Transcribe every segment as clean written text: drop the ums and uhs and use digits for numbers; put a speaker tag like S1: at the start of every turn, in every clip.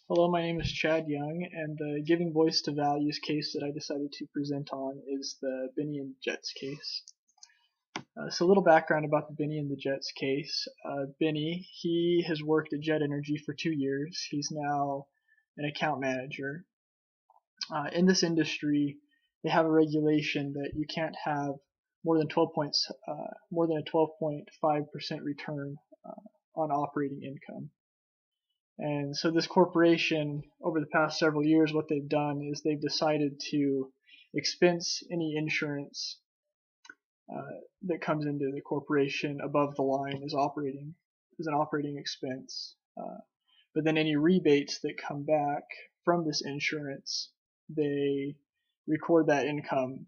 S1: Hello, my name is Chad Young, and the giving voice to values case that I decided to present on is the Binney and Jets case. So a little background about the Binney and the Jets case. Binney, he has worked at Jet Energy for 2 years. He's now an account manager. In this industry, they have a regulation that you can't have more than a 12.5% return on operating income. And so this corporation, over the past several years, what they've done is they've decided to expense any insurance that comes into the corporation above the line as an operating expense. But then any rebates that come back from this insurance, they record that income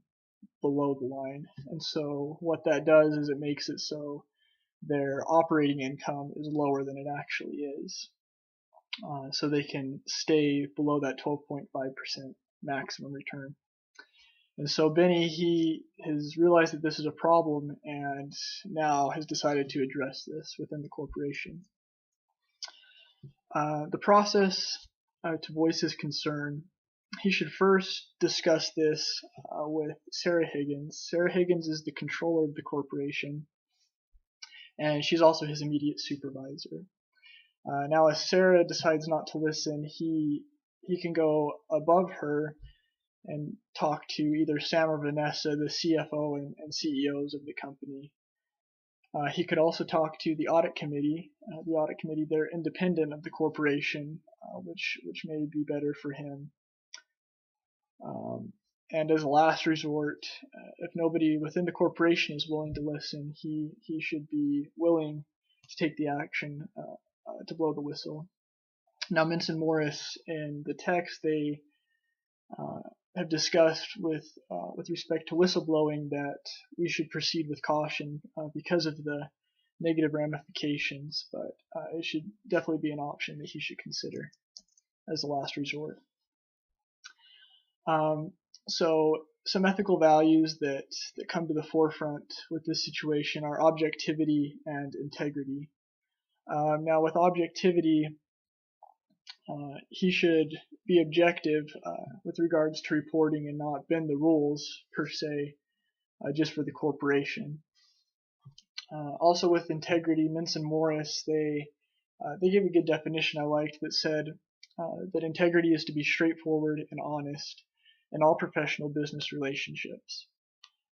S1: below the line. And so what that does is it makes it so their operating income is lower than it actually is. So they can stay below that 12.5% maximum return. And so Binney, he has realized that this is a problem and now has decided to address this within the corporation. The process to voice his concern, he should first discuss this with Sarah Higgins. Sarah Higgins is the controller of the corporation, and she's also his immediate supervisor. Now, if Sarah decides not to listen, he can go above her and talk to either Sam or Vanessa, the CFO and CEOs of the company. He could also talk to the audit committee. The audit committee, they're independent of the corporation, which may be better for him. And as a last resort, if nobody within the corporation is willing to listen, he should be willing to take the action to blow the whistle. Now, Minson Morris in the text, they have discussed with respect to whistleblowing that we should proceed with caution because of the negative ramifications, but it should definitely be an option that he should consider as a last resort. So some ethical values that come to the forefront with this situation are objectivity and integrity. Now, with objectivity, he should be objective with regards to reporting and not bend the rules per se just for the corporation. Also with integrity, Minson Morris, they gave a good definition I liked that said that integrity is to be straightforward and honest in all professional business relationships.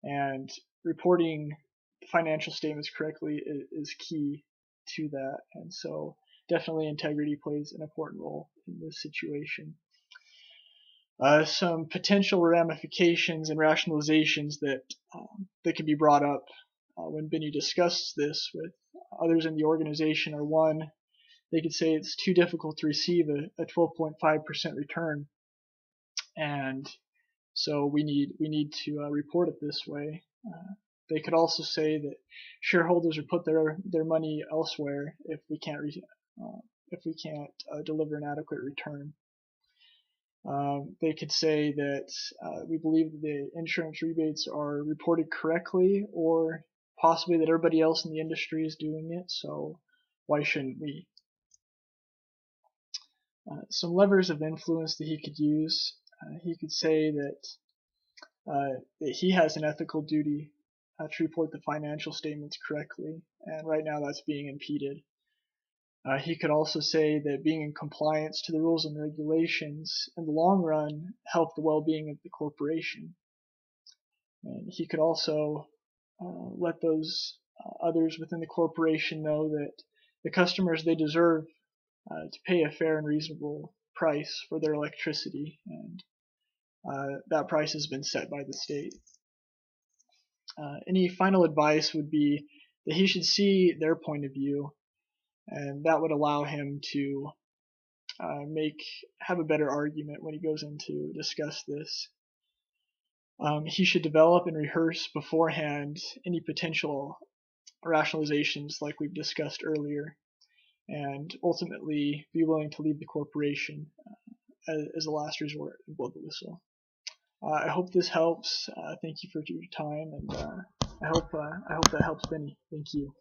S1: And reporting financial statements correctly is key to that. And so definitely integrity plays an important role in this situation. Some potential ramifications and rationalizations that can be brought up when Binney discussed this with others in the organization are: one, they could say it's too difficult to receive a 12.5% return, and so we need to report it this way. They could also say that shareholders would put their money elsewhere if we can't deliver an adequate return. They could say that we believe that the insurance rebates are reported correctly, or possibly that everybody else in the industry is doing it, so why shouldn't we? Some levers of influence that he could use. He could say that he has an ethical duty to report the financial statements correctly, and right now that's being impeded. He could also say that being in compliance to the rules and regulations in the long run help the well-being of the corporation. And he could also let those others within the corporation know that the customers, they deserve to pay a fair and reasonable price for their electricity, and that price has been set by the state. Any final advice would be that he should see their point of view, and that would allow him to have a better argument when he goes in to discuss this. He should develop and rehearse beforehand any potential rationalizations like we've discussed earlier, and ultimately be willing to leave the corporation as a last resort and blow the whistle. I hope this helps. Thank you for your time, and I hope that helps Binney. Thank you.